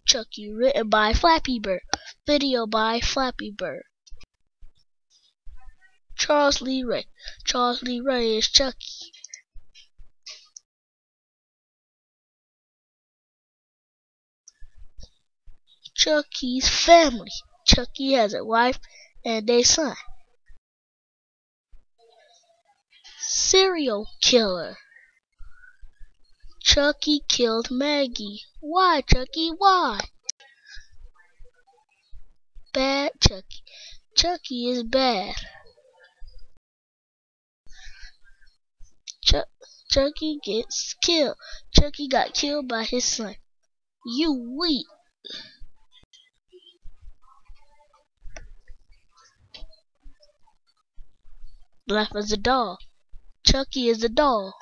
Chucky, written by Flappy Bird. Video by Flappy Bird. Charles Lee Ray. Charles Lee Ray is Chucky. Chucky's family. Chucky has a wife and a son. Serial killer. Chucky killed Maggie. Why, Chucky? Why? Bad Chucky. Chucky is bad. Chucky gets killed. Chucky got killed by his son. You weak. Laugh as a doll. Chucky is a doll.